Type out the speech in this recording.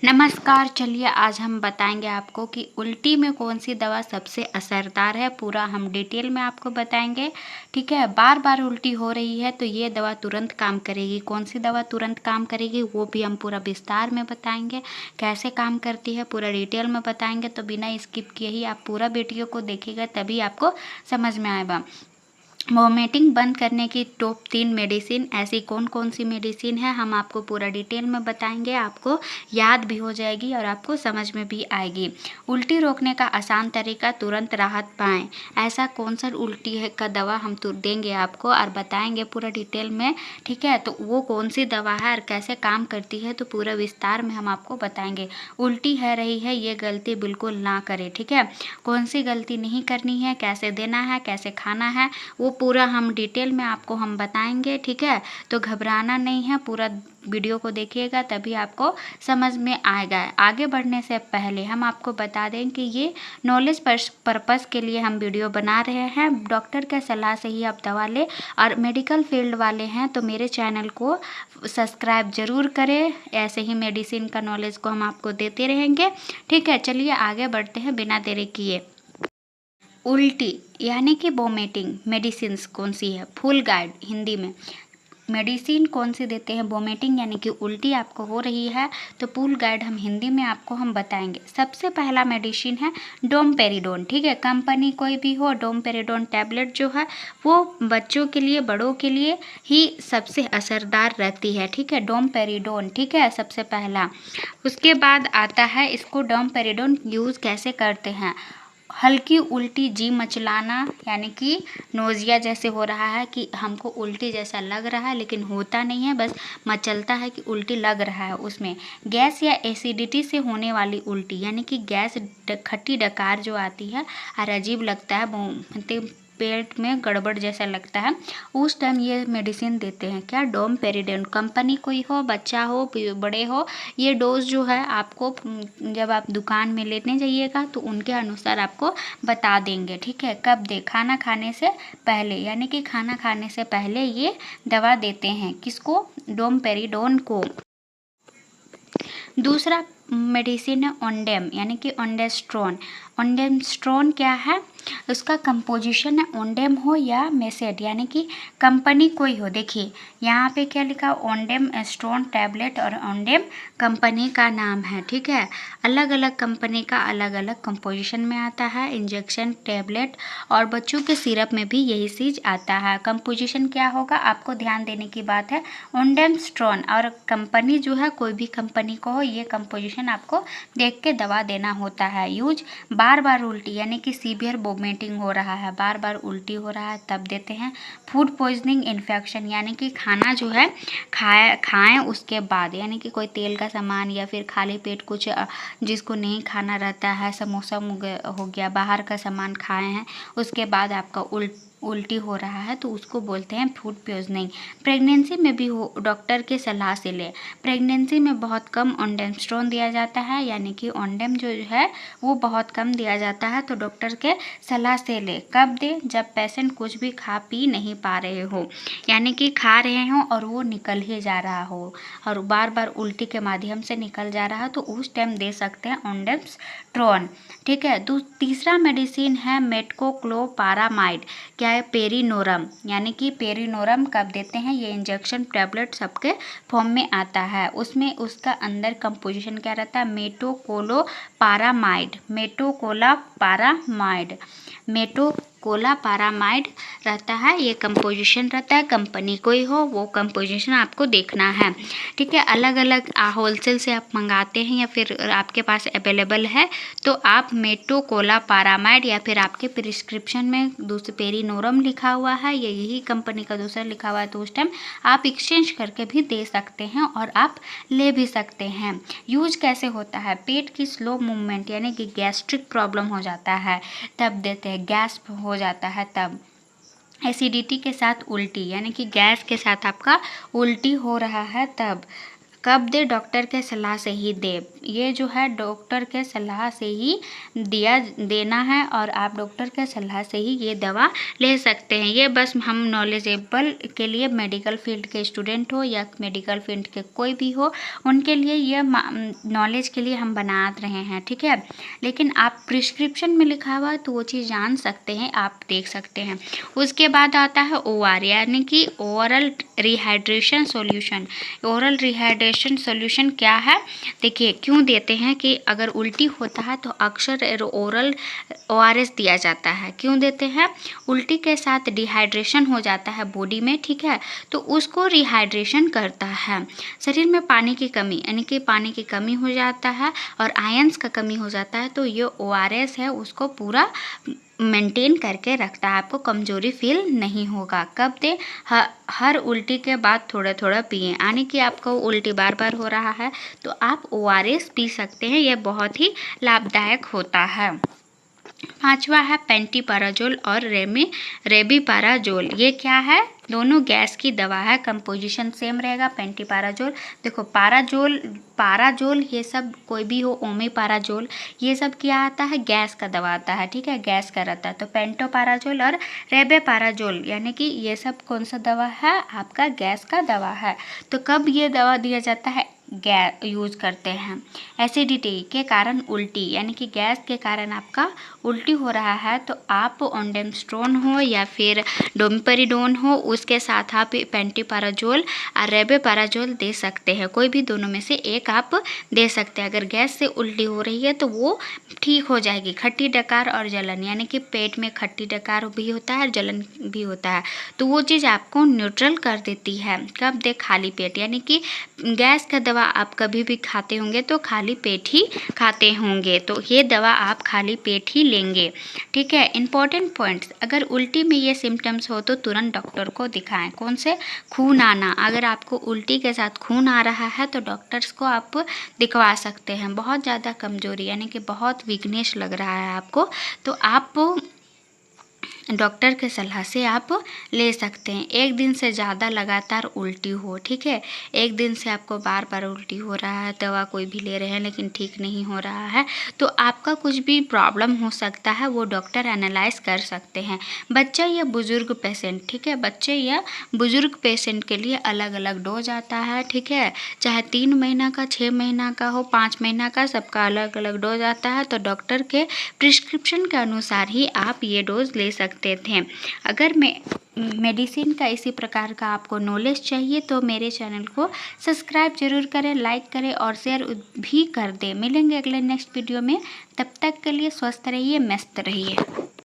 नमस्कार। चलिए आज हम बताएंगे आपको कि उल्टी में कौन सी दवा सबसे असरदार है। पूरा हम डिटेल में आपको बताएंगे। ठीक है, बार बार उल्टी हो रही है तो ये दवा तुरंत काम करेगी। कौन सी दवा तुरंत काम करेगी वो भी हम पूरा विस्तार में बताएंगे। कैसे काम करती है पूरा डिटेल में बताएंगे, तो बिना स्किप किए ही आप पूरा वीडियो को देखिएगा, तभी आपको समझ में आएगा। वॉमिटिंग बंद करने की टॉप 3 मेडिसिन, ऐसी कौन कौन सी मेडिसिन है हम आपको पूरा डिटेल में बताएंगे। आपको याद भी हो जाएगी और आपको समझ में भी आएगी। उल्टी रोकने का आसान तरीका, तुरंत राहत पाएं, ऐसा कौन सा उल्टी है का दवा हम तो देंगे आपको और बताएंगे पूरा डिटेल में। ठीक है, तो वो कौन सी दवा है और कैसे काम करती है तो पूरा विस्तार में हम आपको बताएंगे। उल्टी है रही है ये गलती बिल्कुल ना करें। ठीक है, कौन सी गलती नहीं करनी है, कैसे देना है, कैसे खाना है, वो पूरा हम डिटेल में आपको हम बताएंगे। ठीक है, तो घबराना नहीं है, पूरा वीडियो को देखिएगा तभी आपको समझ में आएगा। आगे बढ़ने से पहले हम आपको बता दें कि ये नॉलेज पर्पस के लिए हम वीडियो बना रहे हैं। डॉक्टर के सलाह से ही आप दवा लें, और मेडिकल फील्ड वाले हैं तो मेरे चैनल को सब्सक्राइब ज़रूर करें। ऐसे ही मेडिसिन का नॉलेज को हम आपको देते रहेंगे। ठीक है, चलिए आगे बढ़ते हैं बिना देरी किए। उल्टी यानी कि वोमिटिंग मेडिसिन्स कौन सी है, फुल गाइड हिंदी में। मेडिसिन कौन सी देते हैं वोमिटिंग यानी कि उल्टी आपको हो रही है तो फुल गाइड हम हिंदी में आपको हम बताएंगे। सबसे पहला मेडिसिन है डोमपेरिडोन। ठीक है, कंपनी कोई भी हो, डोमपेरिडोन टैबलेट जो है वो बच्चों के लिए, बड़ों के लिए ही सबसे असरदार रहती है। ठीक है, डोमपेरिडोन। ठीक है, सबसे पहला। उसके बाद आता है इसको डोमपेरिडोन यूज़ कैसे करते हैं। हल्की उल्टी, जी मचलाना यानी कि नोज़िया जैसे हो रहा है कि हमको उल्टी जैसा लग रहा है लेकिन होता नहीं है, बस मचलता है कि उल्टी लग रहा है। उसमें गैस या एसिडिटी से होने वाली उल्टी यानी कि गैस, खट्टी डकार जो आती है और अजीब लगता है, मतलब पेट में गड़बड़ जैसा लगता है, उस टाइम ये मेडिसिन देते हैं। क्या, डोमपेरिडोन। कंपनी कोई हो, बच्चा हो, बड़े हो, ये डोज जो है आपको जब आप दुकान में लेने जाइएगा तो उनके अनुसार आपको बता देंगे। ठीक है, कब दे, खाना खाने से पहले, यानी कि खाना खाने से पहले ये दवा देते हैं। किसको, डोमपेरिडोन को। दूसरा मेडिसिन है ओंडेम यानी कि ओंडेस्ट्रोन। ओंडेस्ट्रोन क्या है, उसका कंपोजिशन है ओंडेम हो या मेसेड यानी कि कंपनी कोई हो। देखिए यहाँ पे क्या लिखा, ओंडेम स्ट्रोन टैबलेट और ओंडेम कंपनी का नाम है। ठीक है, अलग अलग कंपनी का अलग अलग कंपोजिशन में आता है। इंजेक्शन, टैबलेट और बच्चों के सिरप में भी यही चीज़ आता है। कंपोजिशन क्या होगा आपको ध्यान देने की बात है, ओंडेम स्ट्रोन, और कंपनी जो है कोई भी कंपनी को हो, ये कंपोजिशन आपको देख के दवा देना होता है। यूज, बार बार उल्टी यानी कि सीवियर वोमिटिंग हो रहा है, बार बार उल्टी हो रहा है तब देते हैं। फूड पॉइजनिंग इन्फेक्शन यानी कि खाना जो है खाएं उसके बाद, यानी कि कोई तेल का सामान या फिर खाली पेट कुछ जिसको नहीं खाना रहता है, समोसा हो गया, बाहर का सामान खाए हैं, उसके बाद आपका उल्टी हो रहा है तो उसको बोलते हैं फूड पॉइजनिंग। प्रेगनेंसी में भी हो, डॉक्टर के सलाह से ले। प्रेगनेंसी में बहुत कम ओंडेमस्ट्रोन दिया जाता है, यानी कि ओंडेम जो है वो बहुत कम दिया जाता है, तो डॉक्टर के सलाह से ले। कब दे, जब पेशेंट कुछ भी खा पी नहीं पा रहे हो, यानी कि खा रहे हो और वो निकल ही जा रहा हो और बार बार उल्टी के माध्यम से निकल जा रहा है, तो उस टाइम दे सकते हैं ओंडेमस्ट्रोन। ठीक है, तीसरा मेडिसिन है मेटकोक्लोपारामाइड। क्या है, पेरिनोरम, यानी कि पेरिनोरम कब देते हैं, ये इंजेक्शन टैबलेट सबके फॉर्म में आता है। उसमें उसका अंदर कंपोजिशन क्या रहता है, मेटोकोलोपारामाइड, मेटोकोलापारामाइड रहता है, ये कंपोजिशन रहता है। कंपनी कोई हो वो कंपोजिशन आपको देखना है। ठीक है, अलग अलग होलसेल से आप मंगाते हैं या फिर आपके पास अवेलेबल है तो आप मेटोकोलापारामाइड, या फिर आपके प्रिस्क्रिप्शन में दूसरे पेरिनोरम लिखा हुआ है या यही कंपनी का दूसरा लिखा हुआ है, तो उस टाइम आप एक्सचेंज करके भी दे सकते हैं और आप ले भी सकते हैं। यूज कैसे होता है, पेट की स्लो मूवमेंट यानी कि गैस्ट्रिक प्रॉब्लम हो जाता है तब देते हैं, गैस हो जाता है तब। एसिडिटी के साथ उल्टी यानी कि गैस के साथ आपका उल्टी हो रहा है तब। कब दे? डॉक्टर के सलाह से ही दे। ये जो है डॉक्टर के सलाह से ही देना है और आप डॉक्टर के सलाह से ही ये दवा ले सकते हैं। ये बस हम नॉलेजेबल के लिए, मेडिकल फील्ड के स्टूडेंट हो या मेडिकल फील्ड के कोई भी हो, उनके लिए ये नॉलेज के लिए हम बना रहे हैं, ठीक है। लेकिन आप प्रिस्क्रिप्शन में लिखा हुआ है तो वो चीज़ जान सकते हैं, आप देख सकते हैं। उसके बाद आता है OR यानी कि oral rehydration solution. Oral rehydration solution क्या है? देखिए क्यों देते हैं कि अगर उल्टी होता है तो अक्सर ओरल ORS दिया जाता है। क्यों देते हैं? उल्टी के साथ डिहाइड्रेशन हो जाता है बॉडी में, ठीक है, तो उसको रिहाइड्रेशन करता है। शरीर में पानी की कमी यानी कि पानी की कमी हो जाता है और आयंस का कमी हो जाता है, तो ये ORS है उसको पूरा मेंटेन करके रखता है, आपको कमजोरी फील नहीं होगा। कब दे? हर उल्टी के बाद थोड़ा थोड़ा पिएं। यानी कि आपको उल्टी बार बार हो रहा है तो आप ORS पी सकते हैं, यह बहुत ही लाभदायक होता है। 5वां है पेंटीपाराजोल और रेबीपाराजोल। ये क्या है? दोनों गैस की दवा है, कंपोजिशन सेम रहेगा। पेंटीपाराजोल, देखो पाराजोल ये सब कोई भी हो, ओमेपाराजोल, ये सब क्या आता है? गैस का दवा आता है, ठीक है, गैस का रहता है। तो पेंटोपाराजोल और रेबेपाराजोल यानी कि ये सब कौन सा दवा है? आपका गैस का दवा है। तो कब ये दवा दिया जाता है? यूज करते हैं एसिडिटी के कारण उल्टी यानी कि गैस के कारण आपका उल्टी हो रहा है तो आप ओंडेमस्ट्रोन हो या फिर डोमिपरिडोन हो, उसके साथ आप पेंटीपाराजोल और रेबेपाराजोल दे सकते हैं। कोई भी दोनों में से एक आप दे सकते हैं। अगर गैस से उल्टी हो रही है तो वो ठीक हो जाएगी। खट्टी डकार और जलन यानी कि पेट में खट्टी डकार भी होता है और जलन भी होता है, तो वो चीज़ आपको न्यूट्रल कर देती है। कब दे? खाली पेट यानी कि गैस का दवा आप कभी भी खाते होंगे तो खाली पेट ही खाते होंगे, तो ये दवा आप खाली पेट ही लेंगे, ठीक है। इंपॉर्टेंट पॉइंट्स, अगर उल्टी में ये सिम्टम्स हो तो तुरंत डॉक्टर को दिखाएं। कौन से? खून आना, अगर आपको उल्टी के साथ खून आ रहा है तो डॉक्टर्स को आप दिखवा सकते हैं। बहुत ज़्यादा कमजोरी यानी कि बहुत वीकनेस लग रहा है आपको तो आप डॉक्टर के सलाह से आप ले सकते हैं। एक दिन से ज़्यादा लगातार उल्टी हो, ठीक है, एक दिन से आपको बार बार उल्टी हो रहा है, दवा कोई भी ले रहे हैं लेकिन ठीक नहीं हो रहा है, तो आपका कुछ भी प्रॉब्लम हो सकता है, वो डॉक्टर एनालाइज कर सकते हैं। बच्चा या बुजुर्ग पेशेंट, ठीक है, बच्चे या बुजुर्ग पेशेंट के लिए अलग अलग डोज आता है, ठीक है, चाहे 3 महीना का, 6 महीना का हो, 5 महीना का, सबका अलग अलग डोज आता है। तो डॉक्टर के प्रिस्क्रिप्शन के अनुसार ही आप ये डोज ले सकते थे। अगर मेडिसिन का इसी प्रकार का आपको नॉलेज चाहिए तो मेरे चैनल को सब्सक्राइब जरूर करें, लाइक करें और शेयर भी कर दें। मिलेंगे अगले नेक्स्ट वीडियो में, तब तक के लिए स्वस्थ रहिए, मस्त रहिए।